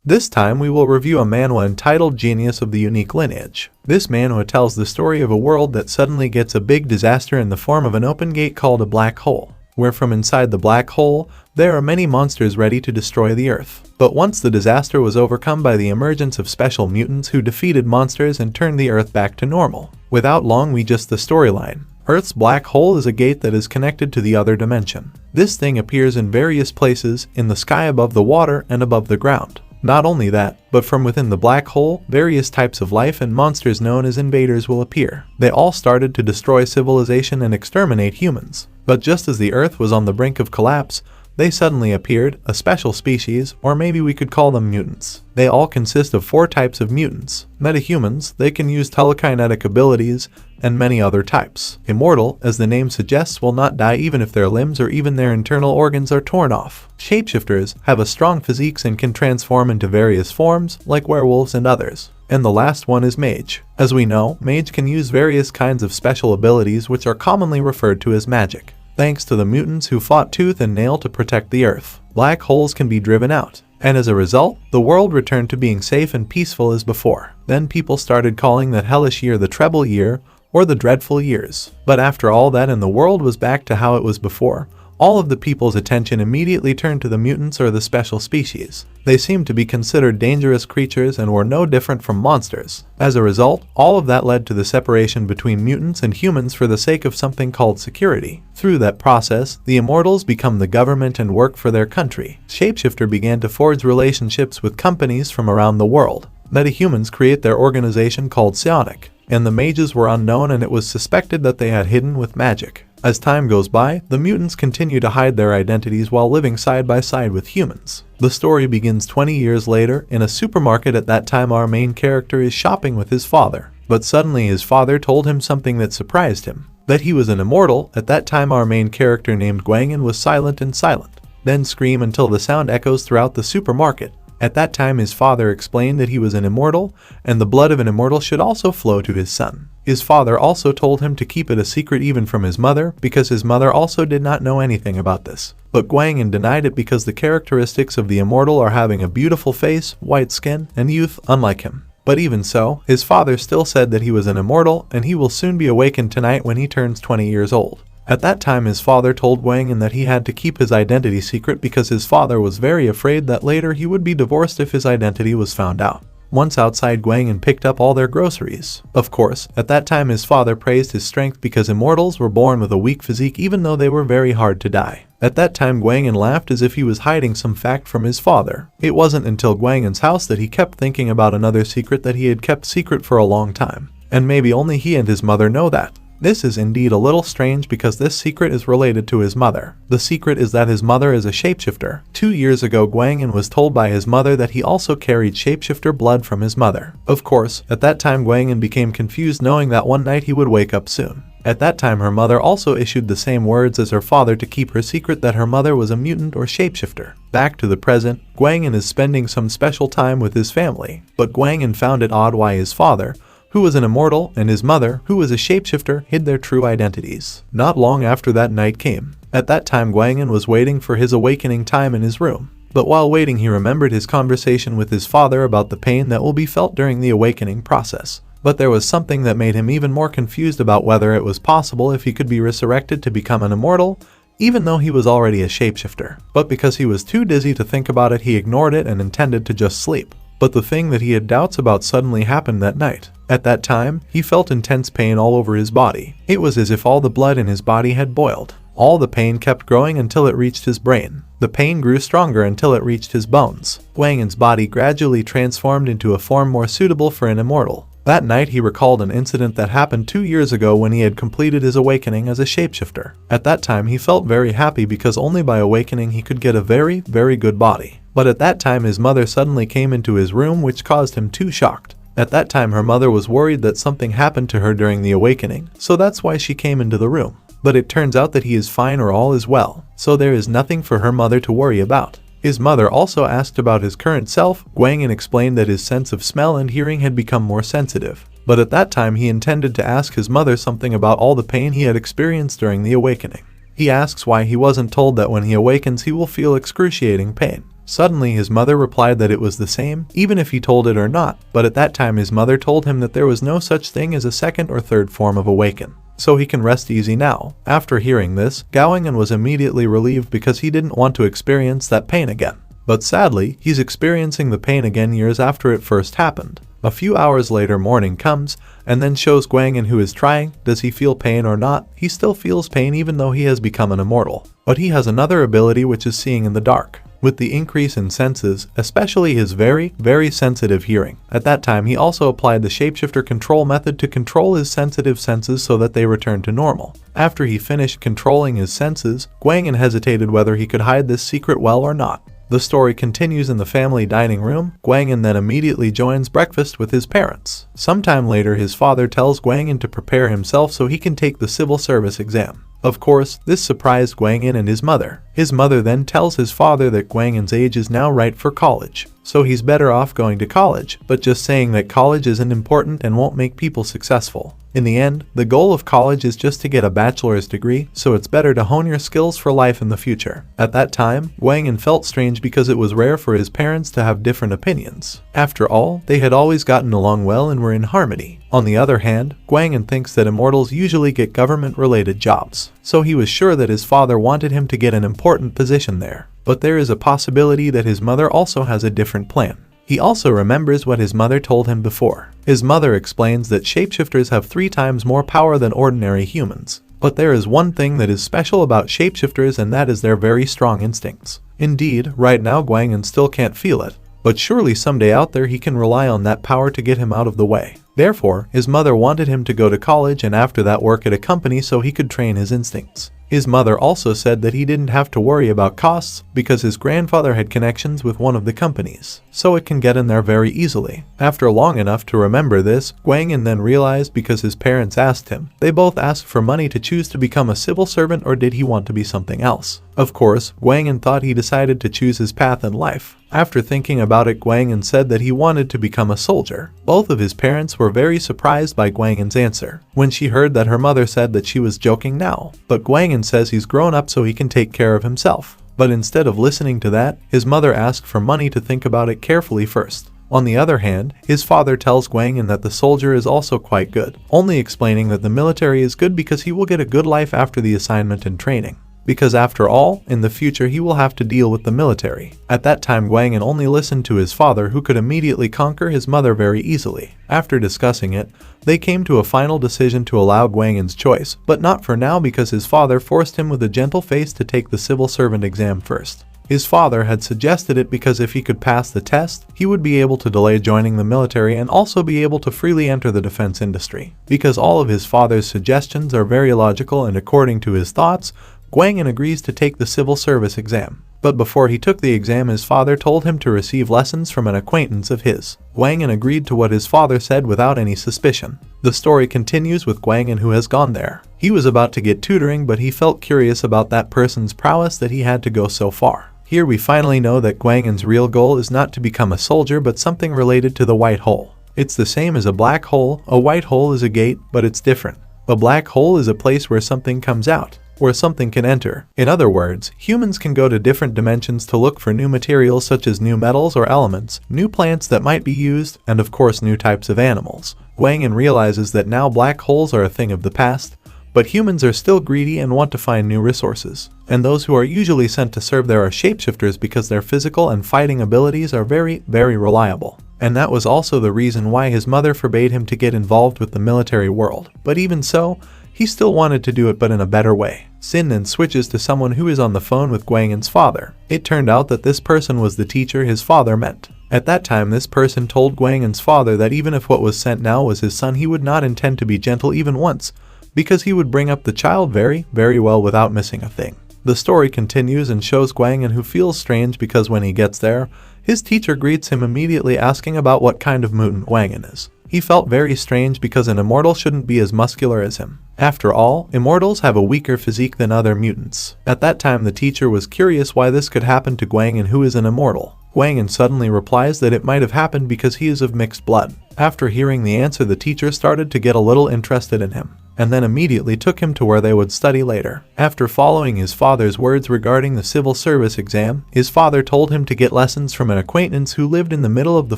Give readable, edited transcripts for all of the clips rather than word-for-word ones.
This time we will review a manhwa entitled Genius of the Unique Lineage. This manhwa tells the story of a world that suddenly gets a big disaster in the form of an open gate called a black hole, where from inside the black hole, there are many monsters ready to destroy the Earth. But once the disaster was overcome by the emergence of special mutants who defeated monsters and turned the Earth back to normal. Without long we just the storyline. Earth's black hole is a gate that is connected to the other dimension. This thing appears in various places, in the sky above the water and above the ground. Not only that, but from within the black hole, various types of life and monsters known as invaders will appear. They all started to destroy civilization and exterminate humans. But just as the Earth was on the brink of collapse, they suddenly appeared, a special species, or maybe we could call them mutants. They all consist of 4 types of mutants. Metahumans, they can use telekinetic abilities, and many other types. Immortal, as the name suggests, will not die even if their limbs or even their internal organs are torn off. Shapeshifters have a strong physiques and can transform into various forms, like werewolves and others. And the last one is Mage. As we know, Mage can use various kinds of special abilities which are commonly referred to as magic. Thanks to the mutants who fought tooth and nail to protect the Earth, black holes can be driven out. And as a result, the world returned to being safe and peaceful as before. Then people started calling that hellish year the treble year, or the dreadful years. But after all that and the world was back to how it was before, all of the people's attention immediately turned to the mutants or the special species. They seemed to be considered dangerous creatures and were no different from monsters. As a result, all of that led to the separation between mutants and humans for the sake of something called security. Through that process, the immortals become the government and work for their country. Shapeshifter began to forge relationships with companies from around the world. Metahumans create their organization called Psionic, and the mages were unknown and it was suspected that they had hidden with magic. As time goes by, the mutants continue to hide their identities while living side by side with humans. The story begins 20 years later in a supermarket. At that time our main character is shopping with his father. But suddenly his father told him something that surprised him. That he was an immortal. At that time our main character named Gwangin was silent and silent. Then scream until the sound echoes throughout the supermarket. At that time his father explained that he was an immortal, and the blood of an immortal should also flow to his son. His father also told him to keep it a secret even from his mother, because his mother also did not know anything about this. But Gwangin denied it because the characteristics of the immortal are having a beautiful face, white skin, and youth unlike him. But even so, his father still said that he was an immortal and he will soon be awakened tonight when he turns 20 years old. At that time his father told Gwangin that he had to keep his identity secret because his father was very afraid that later he would be divorced if his identity was found out. Once outside, Gwangin picked up all their groceries. Of course, at that time his father praised his strength because immortals were born with a weak physique even though they were very hard to die. At that time Gwangin laughed as if he was hiding some fact from his father. It wasn't until Gwangin's house that he kept thinking about another secret that he had kept secret for a long time. And maybe only he and his mother know that. This is indeed a little strange because this secret is related to his mother. The secret is that his mother is a shapeshifter. 2 years ago Gwangin was told by his mother that he also carried shapeshifter blood from his mother. Of course, at that time Gwangin became confused knowing that one night he would wake up soon. At that time her mother also issued the same words as her father to keep her secret that her mother was a mutant or shapeshifter. Back to the present, Gwangin is spending some special time with his family. But Gwangin found it odd why his father, who was an immortal, and his mother, who was a shapeshifter, hid their true identities. Not long after that night came. At that time Gwangin was waiting for his awakening time in his room. But while waiting he remembered his conversation with his father about the pain that will be felt during the awakening process. But there was something that made him even more confused about whether it was possible if he could be resurrected to become an immortal, even though he was already a shapeshifter. But because he was too dizzy to think about it, he ignored it and intended to just sleep. But the thing that he had doubts about suddenly happened that night. At that time, he felt intense pain all over his body. It was as if all the blood in his body had boiled. All the pain kept growing until it reached his brain. The pain grew stronger until it reached his bones. Gwangin's body gradually transformed into a form more suitable for an immortal. That night he recalled an incident that happened 2 years ago when he had completed his awakening as a shapeshifter. At that time he felt very happy because only by awakening he could get a very, very good body. But at that time his mother suddenly came into his room, which caused him too shocked. At that time her mother was worried that something happened to her during the awakening, so that's why she came into the room. But it turns out that he is fine or all is well, so there is nothing for her mother to worry about. His mother also asked about his current self. Gwangin explained that his sense of smell and hearing had become more sensitive. But at that time he intended to ask his mother something about all the pain he had experienced during the awakening. He asks why he wasn't told that when he awakens he will feel excruciating pain. Suddenly his mother replied that it was the same, even if he told it or not, but at that time his mother told him that there was no such thing as a second or third form of awaken. So he can rest easy now. After hearing this, Gowingen was immediately relieved because he didn't want to experience that pain again. But sadly, he's experiencing the pain again years after it first happened. A few hours later, morning comes, and then shows Gwangan who is trying. Does he feel pain or not? He still feels pain even though he has become an immortal. But he has another ability, which is seeing in the dark. With the increase in senses, especially his very sensitive hearing. At that time he also applied the shapeshifter control method to control his sensitive senses so that they return to normal. After he finished controlling his senses, Gwangan hesitated whether he could hide this secret well or not. The story continues in the family dining room. Gwangan then immediately joins breakfast with his parents. Sometime later his father tells Gwangan to prepare himself so he can take the civil service exam. Of course, this surprised Gwangan and his mother. His mother then tells his father that Gwangan's age is now right for college, so he's better off going to college, but just saying that college isn't important and won't make people successful. In the end, the goal of college is just to get a bachelor's degree, so it's better to hone your skills for life in the future. At that time, Gwangan felt strange because it was rare for his parents to have different opinions. After all, they had always gotten along well and were in harmony. On the other hand, Gwangan thinks that immortals usually get government-related jobs, so he was sure that his father wanted him to get an important position there. But there is a possibility that his mother also has a different plan. He also remembers what his mother told him before. His mother explains that shapeshifters have 3 times more power than ordinary humans. But there is one thing that is special about shapeshifters, and that is their very strong instincts. Indeed, right now Gwangan still can't feel it, but surely someday out there he can rely on that power to get him out of the way. Therefore, his mother wanted him to go to college and after that work at a company so he could train his instincts. His mother also said that he didn't have to worry about costs because his grandfather had connections with one of the companies, so it can get in there very easily. After long enough to remember this, Gwangan then realized because his parents asked him. They both asked for money to choose to become a civil servant, or did he want to be something else? Of course, Gwangan thought he decided to choose his path in life. After thinking about it, Gwangan said that he wanted to become a soldier. Both of his parents were very surprised by Gwangan's answer when she heard that her mother said that she was joking now. But Gwangan says he's grown up so he can take care of himself. But instead of listening to that, his mother asked for money to think about it carefully first. On the other hand, his father tells Gwangan that the soldier is also quite good, only explaining that the military is good because he will get a good life after the assignment and training. Because after all, in the future he will have to deal with the military. At that time Gwangan only listened to his father, who could immediately conquer his mother very easily. After discussing it, they came to a final decision to allow Gwangan's choice, but not for now because his father forced him with a gentle face to take the civil servant exam first. His father had suggested it because if he could pass the test, he would be able to delay joining the military and also be able to freely enter the defense industry. Because all of his father's suggestions are very logical and according to his thoughts, Gwangan agrees to take the civil service exam. But before he took the exam, his father told him to receive lessons from an acquaintance of his. Gwangan agreed to what his father said without any suspicion. The story continues with Gwangan, who has gone there. He was about to get tutoring, but he felt curious about that person's prowess that he had to go so far. Here we finally know that Gwangan's real goal is not to become a soldier but something related to the white hole. It's the same as a black hole. A white hole is a gate, but it's different. A black hole is a place where something comes out, where something can enter. In other words, humans can go to different dimensions to look for new materials such as new metals or elements, new plants that might be used, and of course new types of animals. Gwangan realizes that now black holes are a thing of the past, but humans are still greedy and want to find new resources. And those who are usually sent to serve there are shapeshifters because their physical and fighting abilities are very reliable. And that was also the reason why his mother forbade him to get involved with the military world. But even so, he still wanted to do it, but in a better way. Sin then switches to someone who is on the phone with Gwangan's father. It turned out that this person was the teacher his father met. At that time, this person told Gwangan's father that even if what was sent now was his son, he would not intend to be gentle even once, because he would bring up the child very well without missing a thing. The story continues and shows Gwangan, who feels strange because when he gets there, his teacher greets him immediately asking about what kind of mutant Gwangan is. He felt very strange because an immortal shouldn't be as muscular as him. After all, immortals have a weaker physique than other mutants. At that time the teacher was curious why this could happen to Gwangan, who is an immortal. Gwangan suddenly replies that it might have happened because he is of mixed blood. After hearing the answer, the teacher started to get a little interested in him. and then immediately took him to where they would study later. After following his father's words regarding the civil service exam, his father told him to get lessons from an acquaintance who lived in the middle of the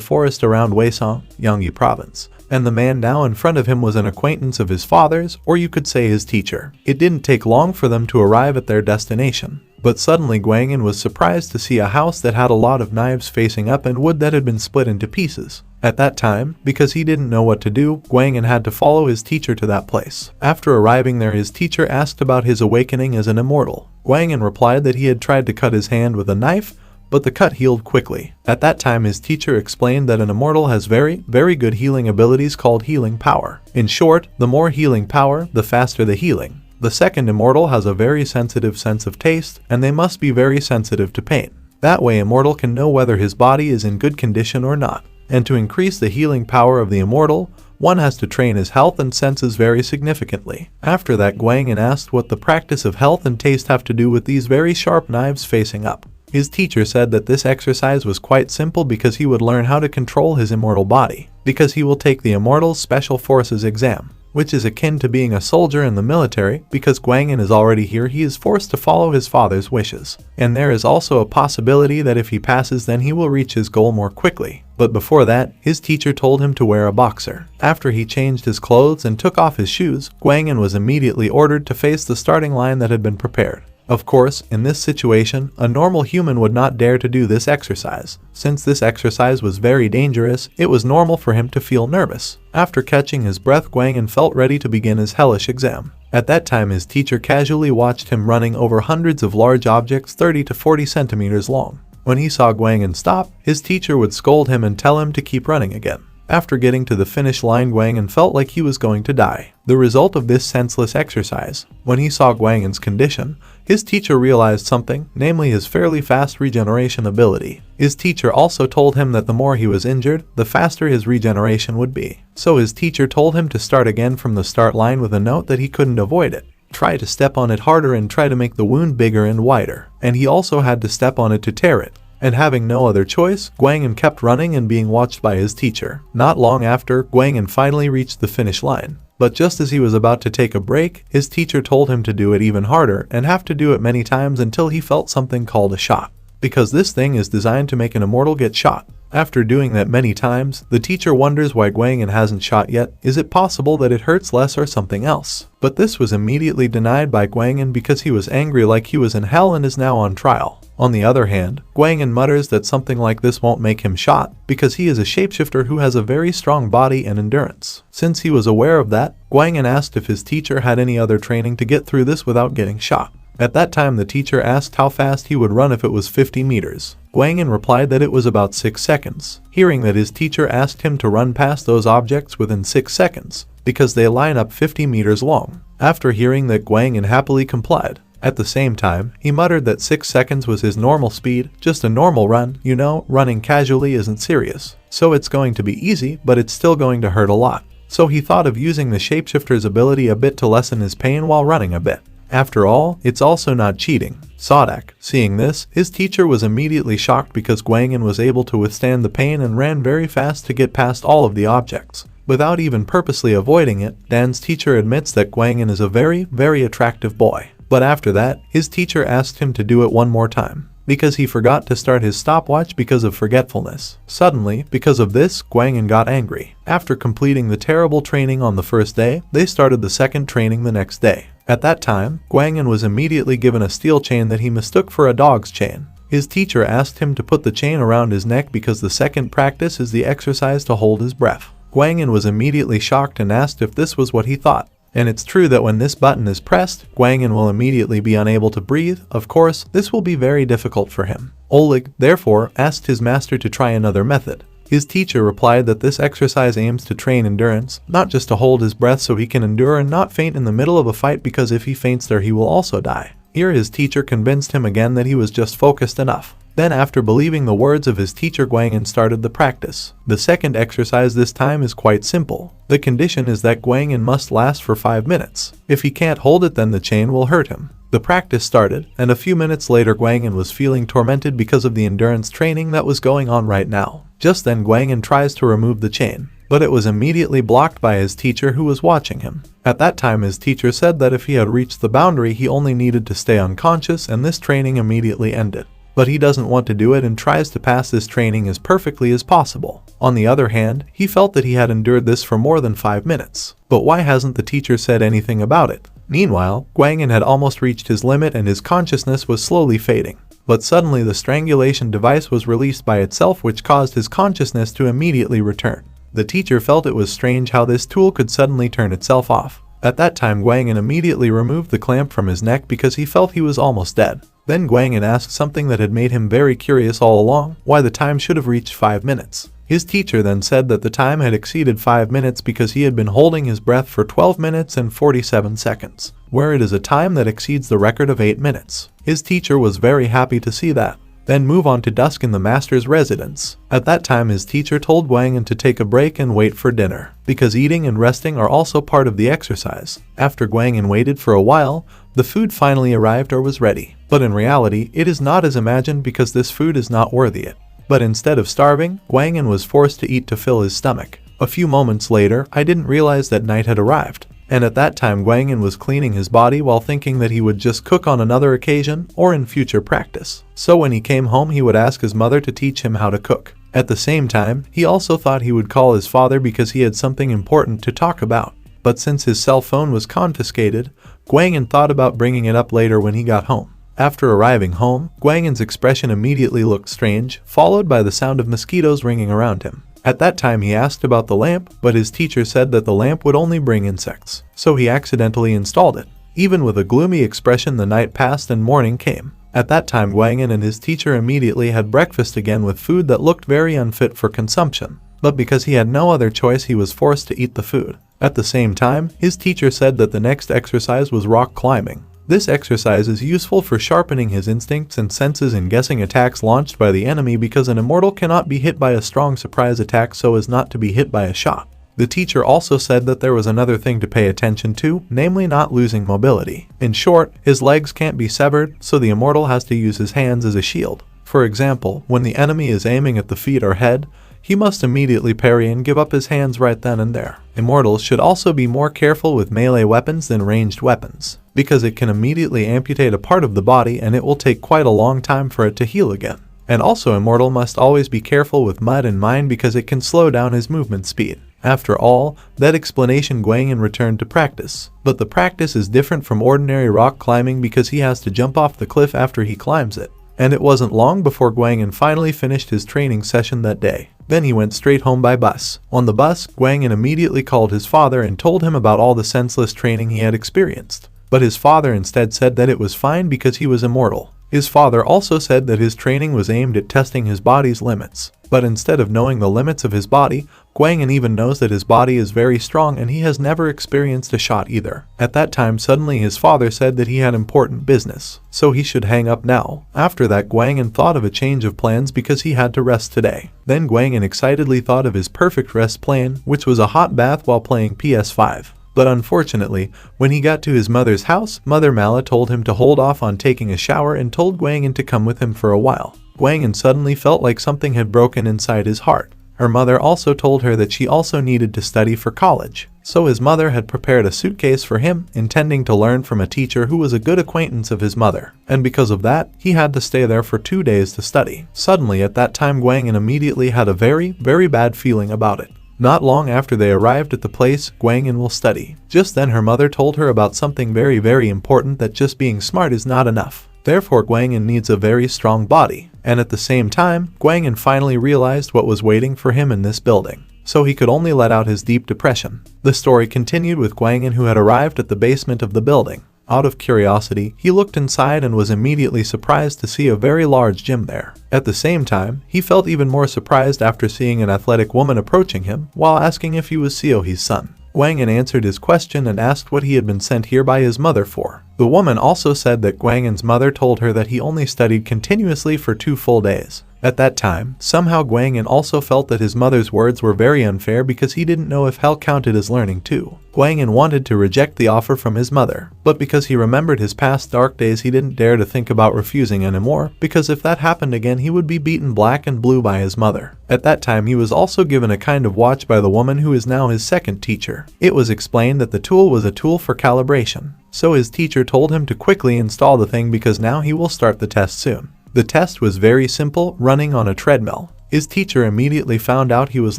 forest around Waesong, Gyeonggi Province. And the man now in front of him was an acquaintance of his father's, or you could say his teacher. It didn't take long for them to arrive at their destination. But suddenly Gwangin was surprised to see a house that had a lot of knives facing up and wood that had been split into pieces. At that time, because he didn't know what to do, Gwangin had to follow his teacher to that place. After arriving there, his teacher asked about his awakening as an immortal. Gwangin replied that he had tried to cut his hand with a knife, but the cut healed quickly. At that time, his teacher explained that an immortal has very good healing abilities called healing power. In short, the more healing power, the faster the healing. The second immortal has a very sensitive sense of taste, and they must be very sensitive to pain. That way, immortal can know whether his body is in good condition or not. And to increase the healing power of the immortal, one has to train his health and senses very significantly. After that, Gwangin asked what the practice of health and taste have to do with these very sharp knives facing up. His teacher said that this exercise was quite simple because he would learn how to control his immortal body, because he will take the Immortal Special Forces exam, which is akin to being a soldier in the military. Because Gwangin is already here, he is forced to follow his father's wishes. And there is also a possibility that if he passes, then he will reach his goal more quickly. But before that, his teacher told him to wear a boxer. After he changed his clothes and took off his shoes, Gwangin was immediately ordered to face the starting line that had been prepared. Of course, in this situation, a normal human would not dare to do this exercise. Since this exercise was very dangerous, it was normal for him to feel nervous. After catching his breath, Gwangin felt ready to begin his hellish exam. At that time, his teacher casually watched him running over hundreds of large objects 30 to 40 centimeters long. When he saw Gwangin stop, his teacher would scold him and tell him to keep running again. After getting to the finish line, Gwangin felt like he was going to die. The result of this senseless exercise. When he saw Gwangin's condition, his teacher realized something, namely his fairly fast regeneration ability. His teacher also told him that the more he was injured, the faster his regeneration would be. So his teacher told him to start again from the start line with a note that he couldn't avoid it. Try to step on it harder and try to make the wound bigger and wider. And he also had to step on it to tear it. And having no other choice, Gwangin kept running and being watched by his teacher. Not long after, Gwangin finally reached the finish line. But just as he was about to take a break, his teacher told him to do it even harder and have to do it many times until he felt something called a shot. Because this thing is designed to make an immortal get shot. After doing that many times, the teacher wonders why Gwangin hasn't shot yet. Is it possible that it hurts less or something else? But this was immediately denied by Gwangin because he was angry like he was in hell and is now on trial. On the other hand, Gwangin mutters that something like this won't make him shot because he is a shapeshifter who has a very strong body and endurance. Since he was aware of that, Gwangin asked if his teacher had any other training to get through this without getting shot. At that time, the teacher asked how fast he would run if it was 50 meters. Gwangin replied that it was about 6 seconds. Hearing that his teacher asked him to run past those objects within 6 seconds, because they line up 50 meters long. After hearing that, Gwangin happily complied. At the same time, he muttered that 6 seconds was his normal speed, just a normal run. You know, running casually isn't serious. So it's going to be easy, but it's still going to hurt a lot. So he thought of using the shapeshifter's ability a bit to lessen his pain while running a bit. After all, it's also not cheating. Sodak, seeing this, his teacher was immediately shocked because Gwangin was able to withstand the pain and ran very fast to get past all of the objects. Without even purposely avoiding it, Dan's teacher admits that Gwangin is a very attractive boy. But after that, his teacher asked him to do it one more time, because he forgot to start his stopwatch because of forgetfulness. Suddenly, because of this, Gwangin got angry. After completing the terrible training on the first day, they started the second training the next day. At that time, Gwangin was immediately given a steel chain that he mistook for a dog's chain. His teacher asked him to put the chain around his neck because the second practice is the exercise to hold his breath. Gwangin was immediately shocked and asked if this was what he thought. And it's true that when this button is pressed, Gwangin will immediately be unable to breathe. Of course, this will be very difficult for him. Oleg, therefore, asked his master to try another method. His teacher replied that this exercise aims to train endurance, not just to hold his breath so he can endure and not faint in the middle of a fight, because if he faints there he will also die. Here his teacher convinced him again that he was just focused enough. Then after believing the words of his teacher, Gwangin started the practice. The second exercise this time is quite simple. The condition is that Gwangin must last for 5 minutes. If he can't hold it, then the chain will hurt him. The practice started, and a few minutes later Gwangin was feeling tormented because of the endurance training that was going on right now. Just then Gwangin tries to remove the chain. but it was immediately blocked by his teacher who was watching him. At that time his teacher said that if he had reached the boundary he only needed to stay unconscious and this training immediately ended. But he doesn't want to do it and tries to pass this training as perfectly as possible. On the other hand, he felt that he had endured this for more than 5 minutes. But why hasn't the teacher said anything about it? Meanwhile, Gwangin had almost reached his limit and his consciousness was slowly fading. But suddenly the strangulation device was released by itself, which caused his consciousness to immediately return. The teacher felt it was strange how this tool could suddenly turn itself off. At that time Gwangin immediately removed the clamp from his neck because he felt he was almost dead. Then Gwangin asked something that had made him very curious all along, why the time should have reached 5 minutes. His teacher then said that the time had exceeded 5 minutes because he had been holding his breath for 12 minutes and 47 seconds, where it is a time that exceeds the record of 8 minutes. His teacher was very happy to see that. Then move on to dusk in the master's residence. At that time his teacher told Gwangin to take a break and wait for dinner, because eating and resting are also part of the exercise. After Gwangin waited for a while, the food finally arrived or was ready. But in reality, it is not as imagined because this food is not worthy it. But instead of starving, Gwangin was forced to eat to fill his stomach. A few moments later, I didn't realize that night had arrived. And at that time Gwangin was cleaning his body while thinking that he would just cook on another occasion or in future practice. So when he came home he would ask his mother to teach him how to cook. At the same time, he also thought he would call his father because he had something important to talk about. But since his cell phone was confiscated, Gwangin thought about bringing it up later when he got home. After arriving home, Gwangin's expression immediately looked strange, followed by the sound of mosquitoes ringing around him. At that time he asked about the lamp, but his teacher said that the lamp would only bring insects, so he accidentally installed it. Even with a gloomy expression the night passed and morning came. At that time Gwangin and his teacher immediately had breakfast again with food that looked very unfit for consumption, but because he had no other choice he was forced to eat the food. At the same time, his teacher said that the next exercise was rock climbing. This exercise is useful for sharpening his instincts and senses in guessing attacks launched by the enemy because an immortal cannot be hit by a strong surprise attack so as not to be hit by a shot. The teacher also said that there was another thing to pay attention to, namely not losing mobility. In short, his legs can't be severed, so the immortal has to use his hands as a shield. For example, when the enemy is aiming at the feet or head, he must immediately parry and give up his hands right then and there. Immortals should also be more careful with melee weapons than ranged weapons, because it can immediately amputate a part of the body and it will take quite a long time for it to heal again. And also Immortal must always be careful with mud and mine because it can slow down his movement speed. After all, that explanation Gwangin returned to practice. But the practice is different from ordinary rock climbing because he has to jump off the cliff after he climbs it. And it wasn't long before Gwangin finally finished his training session that day. Then he went straight home by bus. On the bus, Gwangin immediately called his father and told him about all the senseless training he had experienced. But his father instead said that it was fine because he was immortal. His father also said that his training was aimed at testing his body's limits. But instead of knowing the limits of his body, Gwangin even knows that his body is very strong and he has never experienced a shot either. At that time suddenly his father said that he had important business, so he should hang up now. After that Gwangin thought of a change of plans because he had to rest today. Then Gwangin excitedly thought of his perfect rest plan, which was a hot bath while playing PS5. But unfortunately, when he got to his mother's house, Mother Mala told him to hold off on taking a shower and told Gwangin to come with him for a while. Gwangin suddenly felt like something had broken inside his heart. Her mother also told her that she also needed to study for college. So his mother had prepared a suitcase for him, intending to learn from a teacher who was a good acquaintance of his mother. And because of that, he had to stay there for 2 days to study. Suddenly at that time Gwangin immediately had a very bad feeling about it. Not long after they arrived at the place Gwangin will study. Just then her mother told her about something very important, that just being smart is not enough. Therefore Gwangin needs a very strong body. And at the same time, Gwangin finally realized what was waiting for him in this building. So he could only let out his deep depression. The story continued with Gwangin, who had arrived at the basement of the building. Out of curiosity, he looked inside and was immediately surprised to see a very large gym there. At the same time, he felt even more surprised after seeing an athletic woman approaching him while asking if he was Seohee's son. Gwangin answered his question and asked what he had been sent here by his mother for. The woman also said that Gwangin's mother told her that he only studied continuously for 2 full days. At that time, somehow Gwangin also felt that his mother's words were very unfair because he didn't know if hell counted as learning too. Gwangin wanted to reject the offer from his mother, but because he remembered his past dark days he didn't dare to think about refusing anymore, because if that happened again he would be beaten black and blue by his mother. At that time he was also given a kind of watch by the woman who is now his second teacher. It was explained that the tool was a tool for calibration, so his teacher told him to quickly install the thing because now he will start the test soon. The test was very simple, running on a treadmill. His teacher immediately found out he was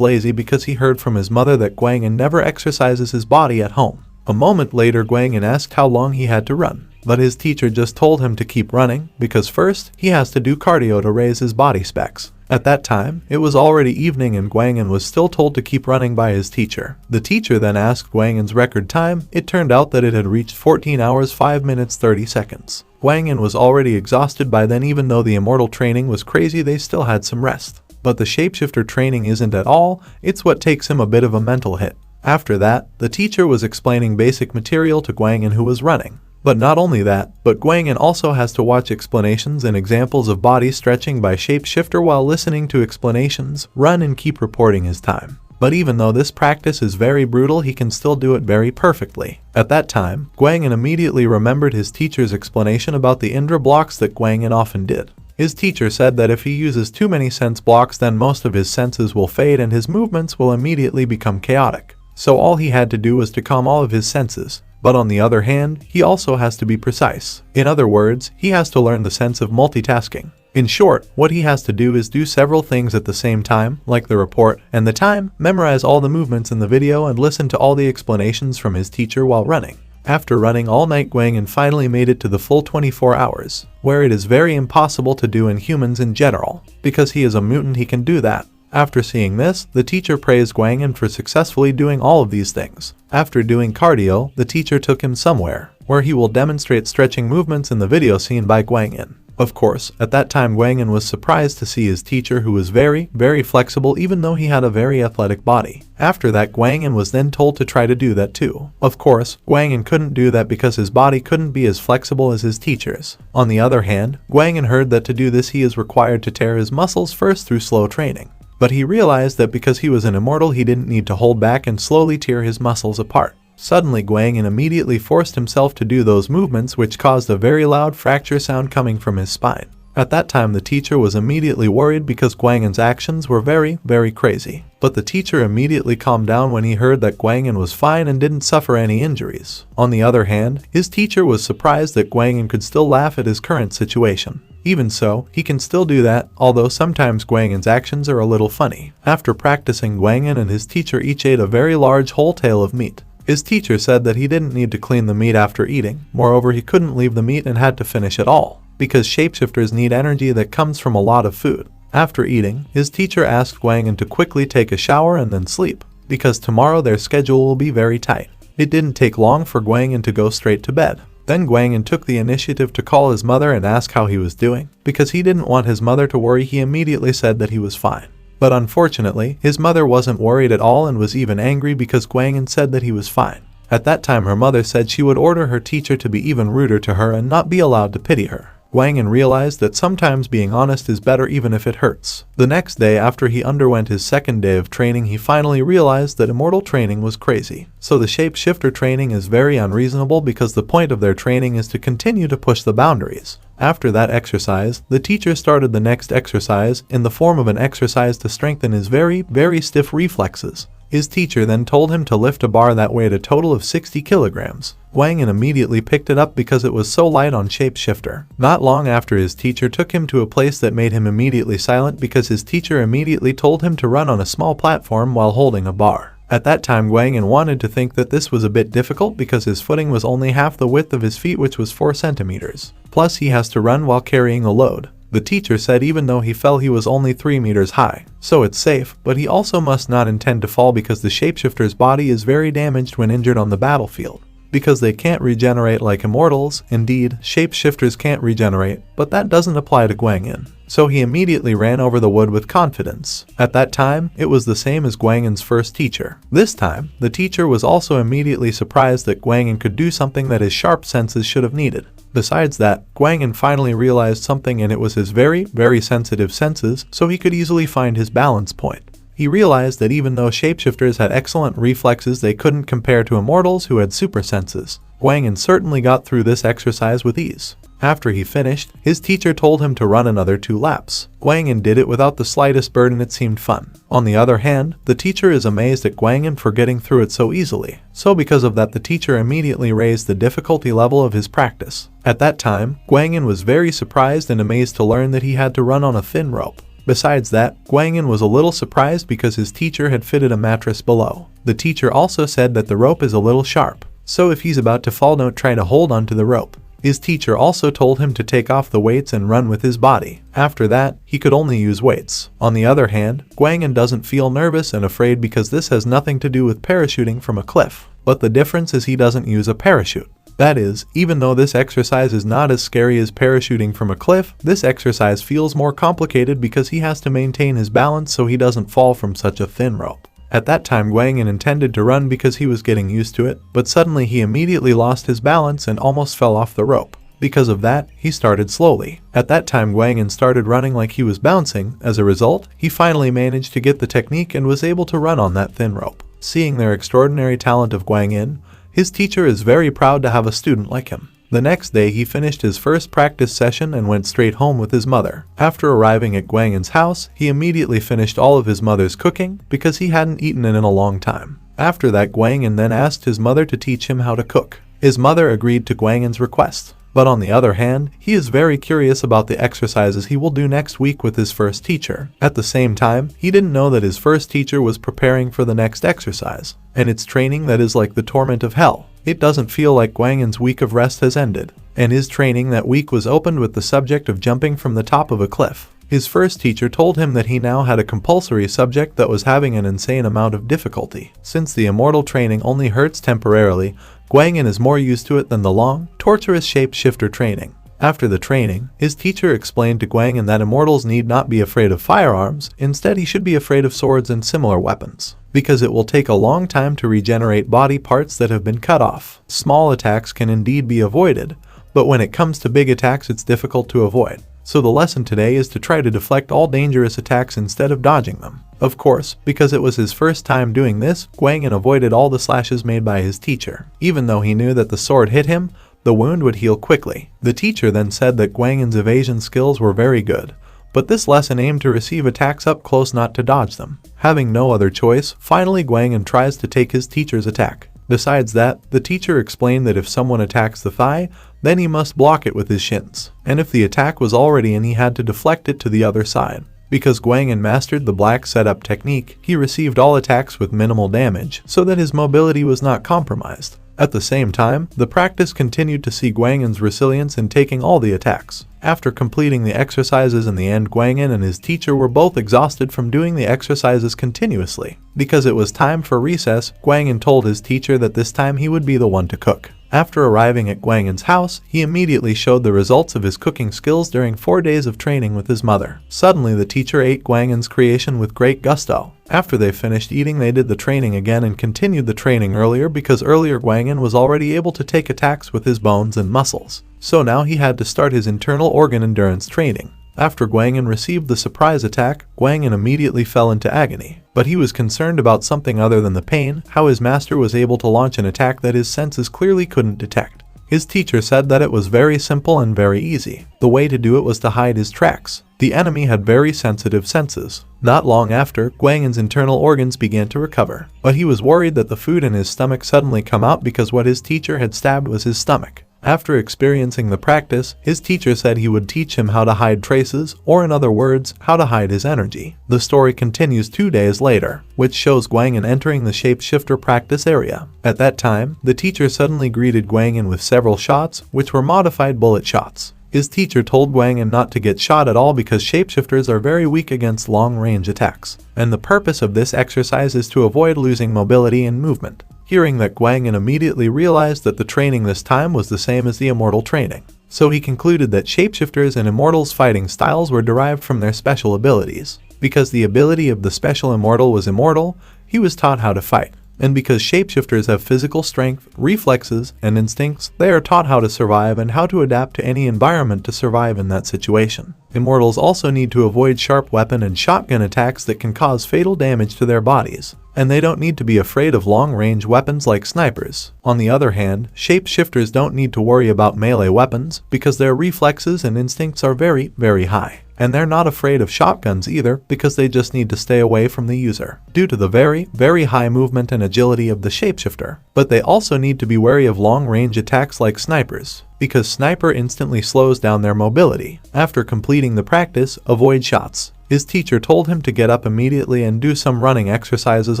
lazy because he heard from his mother that Gwangin never exercises his body at home. A moment later Gwangin asked how long he had to run, but his teacher just told him to keep running because first he has to do cardio to raise his body specs. At that time, it was already evening and Gwangin was still told to keep running by his teacher. The teacher then asked Gwangin's record time. It turned out that it had reached 14 hours 5 minutes 30 seconds. Gwangin was already exhausted by then. Even though the immortal training was crazy, they still had some rest. But the shapeshifter training isn't at all, it's what takes him a bit of a mental hit. After that, the teacher was explaining basic material to Gwangin who was running. But not only that, but Gwangin also has to watch explanations and examples of body stretching by shapeshifter while listening to explanations, run and keep reporting his time. But even though this practice is very brutal, he can still do it very perfectly. At that time, Gwangin immediately remembered his teacher's explanation about the Indra blocks that Gwangin often did. His teacher said that if he uses too many sense blocks then most of his senses will fade and his movements will immediately become chaotic. So all he had to do was to calm all of his senses. But on the other hand, he also has to be precise. In other words, he has to learn the sense of multitasking. In short, what he has to do is do several things at the same time, like the report and the time, memorize all the movements in the video and listen to all the explanations from his teacher while running. After running all night, Gwangin finally made it to the full 24 hours, where it is very impossible to do in humans in general. Because he is a mutant he can do that. After seeing this, the teacher praised Gwangin for successfully doing all of these things. After doing cardio, the teacher took him somewhere, where he will demonstrate stretching movements in the video seen by Gwangin. Of course, at that time Gwangin was surprised to see his teacher who was very flexible even though he had a very athletic body. After that Gwangin was then told to try to do that too. Of course, Gwangin couldn't do that because his body couldn't be as flexible as his teacher's. On the other hand, Gwangin heard that to do this he is required to tear his muscles first through slow training. But he realized that because he was an immortal he didn't need to hold back and slowly tear his muscles apart. Suddenly Gwangin immediately forced himself to do those movements which caused a very loud fracture sound coming from his spine. At that time the teacher was immediately worried because Gwangin's actions were very crazy. But the teacher immediately calmed down when he heard that Gwangin was fine and didn't suffer any injuries. On the other hand, his teacher was surprised that Gwangin could still laugh at his current situation. Even so, he can still do that, although sometimes Gwangin's actions are a little funny. After practicing, Gwangin and his teacher each ate a very large whole tail of meat. His teacher said that he didn't need to clean the meat after eating. Moreover, he couldn't leave the meat and had to finish it all, because shapeshifters need energy that comes from a lot of food. After eating, his teacher asked Gwangin to quickly take a shower and then sleep, because tomorrow their schedule will be very tight. It didn't take long for Gwangin to go straight to bed. Then Gwangin took the initiative to call his mother and ask how he was doing. Because he didn't want his mother to worry, he immediately said that he was fine. But unfortunately, his mother wasn't worried at all and was even angry because Gwangin said that he was fine. At that time her mother said she would order her teacher to be even ruder to her and not be allowed to pity her. Gwangin realized that sometimes being honest is better even if it hurts. The next day after he underwent his second day of training he finally realized that immortal training was crazy. So the shapeshifter training is very unreasonable because the point of their training is to continue to push the boundaries. After that exercise, the teacher started the next exercise in the form of an exercise to strengthen his very stiff reflexes. His teacher then told him to lift a bar that weighed a total of 60 kilograms. Gwangin immediately picked it up because it was so light on shapeshifter. Not long after his teacher took him to a place that made him immediately silent because his teacher immediately told him to run on a small platform while holding a bar. At that time Gwangin wanted to think that this was a bit difficult because his footing was only half the width of his feet, which was 4 centimeters. Plus he has to run while carrying a load. The teacher said even though he fell he was only 3 meters high, so it's safe, but he also must not intend to fall because the shapeshifter's body is very damaged when injured on the battlefield. Because they can't regenerate like immortals. Indeed, shapeshifters can't regenerate, but that doesn't apply to Gwangin. So he immediately ran over the wood with confidence. At that time, it was the same as Gwangin's first teacher. This time, the teacher was also immediately surprised that Gwangin could do something that his sharp senses should have needed. Besides that, Gwangin finally realized something, and it was his very sensitive senses, so he could easily find his balance point. He realized that even though shapeshifters had excellent reflexes, they couldn't compare to immortals who had super senses. Gwangin certainly got through this exercise with ease. After he finished, his teacher told him to run another 2 laps. Gwangin did it without the slightest burden. It seemed fun. On the other hand, the teacher is amazed at Gwangin for getting through it so easily. So because of that, the teacher immediately raised the difficulty level of his practice. At that time, Gwangin was very surprised and amazed to learn that he had to run on a thin rope. Besides that, Gwangin was a little surprised because his teacher had fitted a mattress below. The teacher also said that the rope is a little sharp, so if he's about to fall, don't try to hold onto the rope. His teacher also told him to take off the weights and run with his body. After that, he could only use weights. On the other hand, Gwangin doesn't feel nervous and afraid because this has nothing to do with parachuting from a cliff. But the difference is he doesn't use a parachute. That is, even though this exercise is not as scary as parachuting from a cliff, this exercise feels more complicated because he has to maintain his balance so he doesn't fall from such a thin rope. At that time, Gwangin intended to run because he was getting used to it, but suddenly he immediately lost his balance and almost fell off the rope. Because of that, he started slowly. At that time, Gwangin started running like he was bouncing. As a result, he finally managed to get the technique and was able to run on that thin rope. Seeing their extraordinary talent of Gwangin, his teacher is very proud to have a student like him. The next day, he finished his first practice session and went straight home with his mother. After arriving at Gwangin's house, he immediately finished all of his mother's cooking because he hadn't eaten it in a long time. After that, Gwangin then asked his mother to teach him how to cook. His mother agreed to Gwangin's request. But on the other hand, he is very curious about the exercises he will do next week with his first teacher. At the same time, he didn't know that his first teacher was preparing for the next exercise, and it's training that is like the torment of hell. It doesn't feel like Gwangin's week of rest has ended, and his training that week was opened with the subject of jumping from the top of a cliff. His first teacher told him that he now had a compulsory subject that was having an insane amount of difficulty. Since the immortal training only hurts temporarily, Gwangin is more used to it than the long, torturous shapeshifter training. After the training, his teacher explained to Gwangin that immortals need not be afraid of firearms, instead he should be afraid of swords and similar weapons, because it will take a long time to regenerate body parts that have been cut off. Small attacks can indeed be avoided, but when it comes to big attacks it's difficult to avoid. So the lesson today is to try to deflect all dangerous attacks instead of dodging them. Of course, because it was his first time doing this, Gwangin avoided all the slashes made by his teacher. Even though he knew that the sword hit him, the wound would heal quickly. The teacher then said that Gwangin's evasion skills were very good, but this lesson aimed to receive attacks up close, not to dodge them. Having no other choice, finally Gwangin tries to take his teacher's attack. Besides that, the teacher explained that if someone attacks the thigh, then he must block it with his shins, and if the attack was already in, he had to deflect it to the other side. Because Gwangin mastered the black setup technique, he received all attacks with minimal damage, so that his mobility was not compromised. At the same time, the practice continued to see Gwangin's resilience in taking all the attacks. After completing the exercises in the end, Gwangin and his teacher were both exhausted from doing the exercises continuously. Because it was time for recess, Gwangin told his teacher that this time he would be the one to cook. After arriving at Gwangin's house, he immediately showed the results of his cooking skills during 4 days of training with his mother. Suddenly, the teacher ate Gwangin's creation with great gusto. After they finished eating, they did the training again and continued the training earlier, because earlier Gwangin was already able to take attacks with his bones and muscles. So now he had to start his internal organ endurance training. After Gwangin received the surprise attack, Gwangin immediately fell into agony. But he was concerned about something other than the pain, how his master was able to launch an attack that his senses clearly couldn't detect. His teacher said that it was very simple and very easy. The way to do it was to hide his tracks. The enemy had very sensitive senses. Not long after, Gwangin's internal organs began to recover, but he was worried that the food in his stomach suddenly come out because what his teacher had stabbed was his stomach. After experiencing the practice, his teacher said he would teach him how to hide traces, or in other words, how to hide his energy. The story continues 2 days later, which shows Gwangin entering the shapeshifter practice area. At that time, the teacher suddenly greeted Gwangin with several shots, which were modified bullet shots. His teacher told Gwangin not to get shot at all because shapeshifters are very weak against long-range attacks, and the purpose of this exercise is to avoid losing mobility and movement. Hearing that, Gwangin immediately realized that the training this time was the same as the immortal training. So he concluded that shapeshifters and immortals' fighting styles were derived from their special abilities. Because the ability of the special immortal was immortal, he was taught how to fight. And because shapeshifters have physical strength, reflexes, and instincts, they are taught how to survive and how to adapt to any environment to survive in that situation. Immortals also need to avoid sharp weapon and shotgun attacks that can cause fatal damage to their bodies, and they don't need to be afraid of long-range weapons like snipers. On the other hand, shapeshifters don't need to worry about melee weapons because their reflexes and instincts are very, very high. And they're not afraid of shotguns either because they just need to stay away from the user due to the very, very high movement and agility of the shapeshifter. But they also need to be wary of long-range attacks like snipers, because sniper instantly slows down their mobility. After completing the practice, avoid shots. His teacher told him to get up immediately and do some running exercises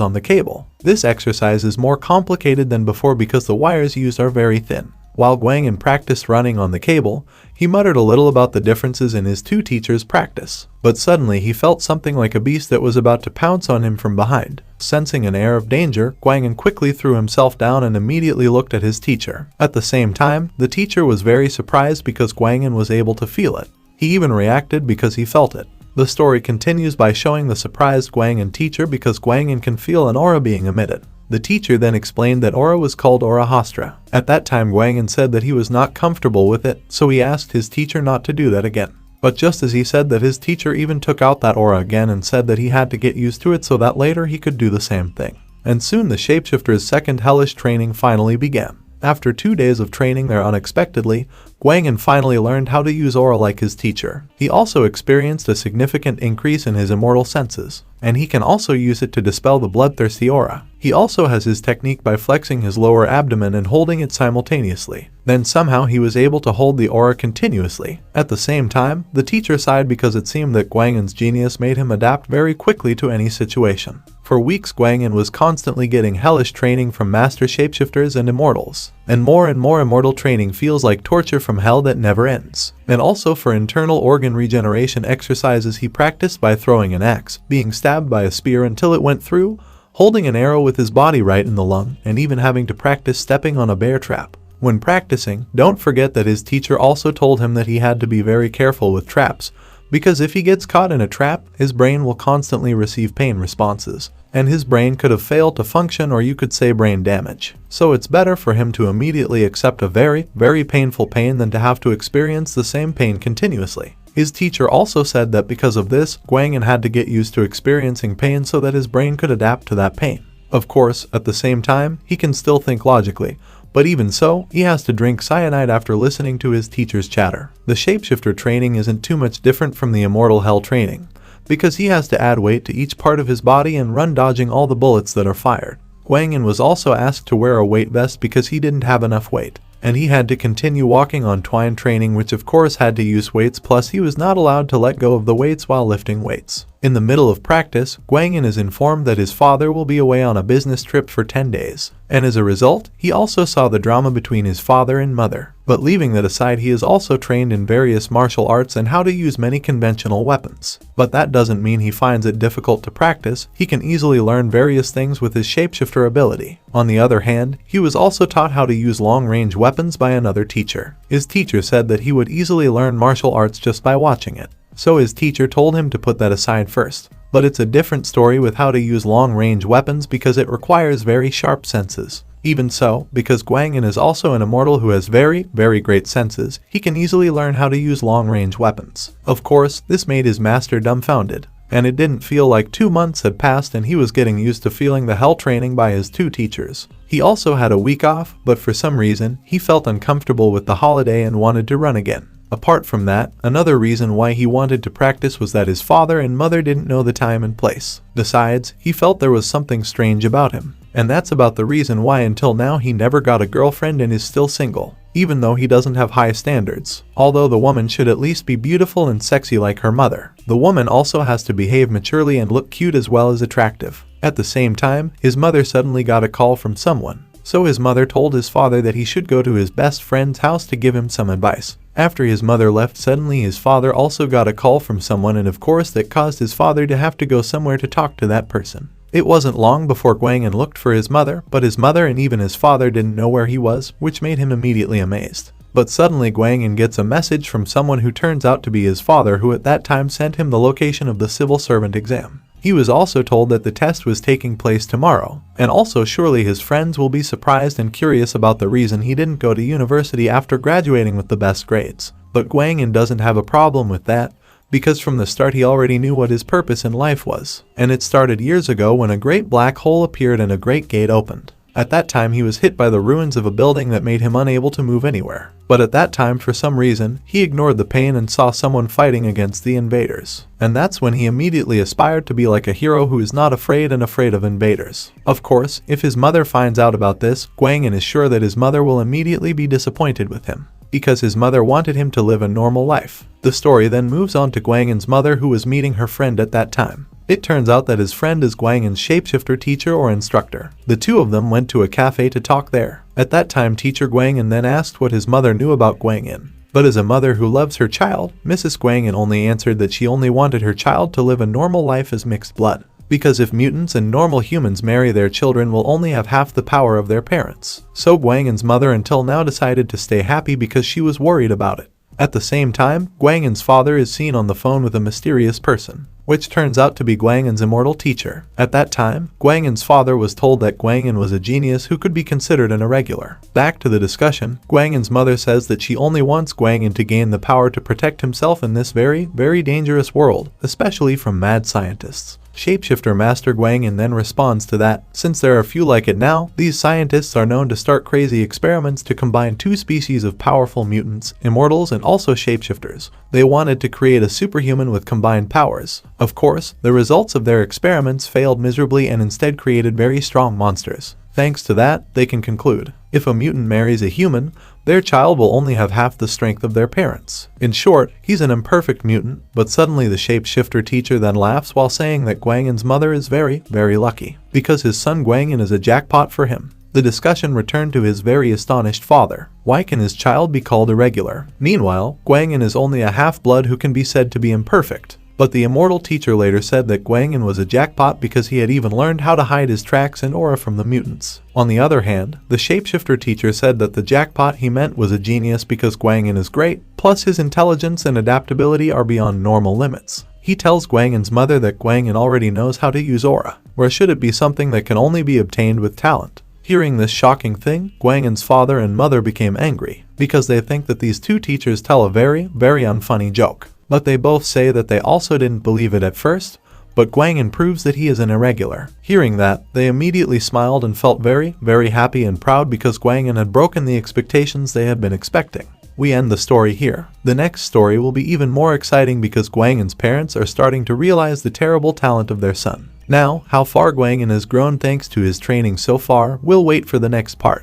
on the cable. This exercise is more complicated than before because the wires used are very thin. While Gwangin practiced running on the cable, he muttered a little about the differences in his two teachers' practice. But suddenly he felt something like a beast that was about to pounce on him from behind. Sensing an air of danger, Gwangin quickly threw himself down and immediately looked at his teacher. At the same time, the teacher was very surprised because Gwangin was able to feel it. He even reacted because he felt it. The story continues by showing the surprised Gwangin teacher because Gwangin can feel an aura being emitted. The teacher then explained that aura was called aura hastra. At that time Gwangin said that he was not comfortable with it, so he asked his teacher not to do that again. But just as he said that, his teacher even took out that aura again and said that he had to get used to it so that later he could do the same thing. And soon the shapeshifter's second hellish training finally began. After 2 days of training there unexpectedly, Gwangin finally learned how to use aura like his teacher. He also experienced a significant increase in his immortal senses, and he can also use it to dispel the bloodthirsty aura. He also has his technique by flexing his lower abdomen and holding it simultaneously. Then somehow he was able to hold the aura continuously. At the same time, the teacher sighed because it seemed that Gwangin's genius made him adapt very quickly to any situation. For weeks Gwangin was constantly getting hellish training from master shapeshifters and immortals. And more immortal training feels like torture from hell that never ends. And also for internal organ regeneration exercises he practiced by throwing an axe, being stabbed by a spear until it went through, holding an arrow with his body right in the lung, and even having to practice stepping on a bear trap. When practicing, don't forget that his teacher also told him that he had to be very careful with traps, because if he gets caught in a trap, his brain will constantly receive pain responses, and his brain could have failed to function, or you could say brain damage. So it's better for him to immediately accept a very, very painful pain than to have to experience the same pain continuously. His teacher also said that because of this, Gwangin had to get used to experiencing pain so that his brain could adapt to that pain. Of course, at the same time, he can still think logically, but even so, he has to drink cyanide after listening to his teacher's chatter. The shapeshifter training isn't too much different from the immortal hell training, because he has to add weight to each part of his body and run dodging all the bullets that are fired. Gwangin was also asked to wear a weight vest because he didn't have enough weight, and he had to continue walking on twine training, which of course had to use weights, plus he was not allowed to let go of the weights while lifting weights. In the middle of practice, Gwangin is informed that his father will be away on a business trip for 10 days, and as a result, he also saw the drama between his father and mother. But leaving that aside, he is also trained in various martial arts and how to use many conventional weapons. But that doesn't mean he finds it difficult to practice. He can easily learn various things with his shapeshifter ability. On the other hand, he was also taught how to use long-range weapons by another teacher. His teacher said that he would easily learn martial arts just by watching it. So his teacher told him to put that aside first. But it's a different story with how to use long-range weapons because it requires very sharp senses. Even so, because Gwangin is also an immortal who has very, very great senses, he can easily learn how to use long-range weapons. Of course, this made his master dumbfounded, and it didn't feel like 2 months had passed and he was getting used to feeling the hell training by his two teachers. He also had a week off, but for some reason, he felt uncomfortable with the holiday and wanted to run again. Apart from that, another reason why he wanted to practice was that his father and mother didn't know the time and place. Besides, he felt there was something strange about him. And that's about the reason why until now he never got a girlfriend and is still single, even though he doesn't have high standards. Although the woman should at least be beautiful and sexy like her mother, the woman also has to behave maturely and look cute as well as attractive. At the same time, his mother suddenly got a call from someone. So his mother told his father that he should go to his best friend's house to give him some advice. After his mother left, suddenly his father also got a call from someone, and of course that caused his father to have to go somewhere to talk to that person. It wasn't long before Gwangin looked for his mother, but his mother and even his father didn't know where he was, which made him immediately amazed. But suddenly Gwangin gets a message from someone who turns out to be his father, who at that time sent him the location of the civil servant exam. He was also told that the test was taking place tomorrow, and also surely his friends will be surprised and curious about the reason he didn't go to university after graduating with the best grades. But Gwangin doesn't have a problem with that, because from the start he already knew what his purpose in life was, and it started years ago when a great black hole appeared and a great gate opened. At that time he was hit by the ruins of a building that made him unable to move anywhere. But at that time, for some reason, he ignored the pain and saw someone fighting against the invaders. And that's when he immediately aspired to be like a hero who is not afraid and afraid of invaders. Of course, if his mother finds out about this, Gwangin is sure that his mother will immediately be disappointed with him, because his mother wanted him to live a normal life. The story then moves on to Gwangin's mother, who was meeting her friend at that time. It turns out that his friend is Gwangin's shapeshifter teacher or instructor. The two of them went to a cafe to talk there. At that time, teacher Gwangin then asked what his mother knew about Gwangin. But as a mother who loves her child, Mrs. Gwangin only answered that she only wanted her child to live a normal life as mixed blood. Because if mutants and normal humans marry, their children will only have half the power of their parents. So Gwangin's mother until now decided to stay happy because she was worried about it. At the same time, Gwangin's father is seen on the phone with a mysterious person, which turns out to be Gwangin's immortal teacher. At that time, Gwangin's father was told that Gwangin was a genius who could be considered an irregular. Back to the discussion, Gwangin's mother says that she only wants Gwangin to gain the power to protect himself in this very, very dangerous world, especially from mad scientists. Shapeshifter Master Gwangin then responds to that. Since there are few like it now, these scientists are known to start crazy experiments to combine two species of powerful mutants, immortals and also shapeshifters. They wanted to create a superhuman with combined powers. Of course, the results of their experiments failed miserably and instead created very strong monsters. Thanks to that, they can conclude, if a mutant marries a human, their child will only have half the strength of their parents. In short, he's an imperfect mutant, but suddenly the shapeshifter teacher then laughs while saying that Gwangin's mother is very, very lucky, because his son Gwangin is a jackpot for him. The discussion returned to his very astonished father. Why can his child be called irregular? Meanwhile, Gwangin is only a half-blood who can be said to be imperfect. But the immortal teacher later said that Gwangin was a jackpot because he had even learned how to hide his tracks and aura from the mutants. On the other hand, the shapeshifter teacher said that the jackpot he meant was a genius because Gwangin is great, plus his intelligence and adaptability are beyond normal limits. He tells Gwangin's mother that Gwangin already knows how to use aura, or should it be something that can only be obtained with talent. Hearing this shocking thing, Gwangin's father and mother became angry, because they think that these two teachers tell a very, very unfunny joke. But they both say that they also didn't believe it at first, but Gwangin proves that he is an irregular. Hearing that, they immediately smiled and felt very, very happy and proud because Gwangin had broken the expectations they had been expecting. We end the story here. The next story will be even more exciting because Gwangin's parents are starting to realize the terrible talent of their son. Now, how far Gwangin has grown thanks to his training so far, we'll wait for the next part.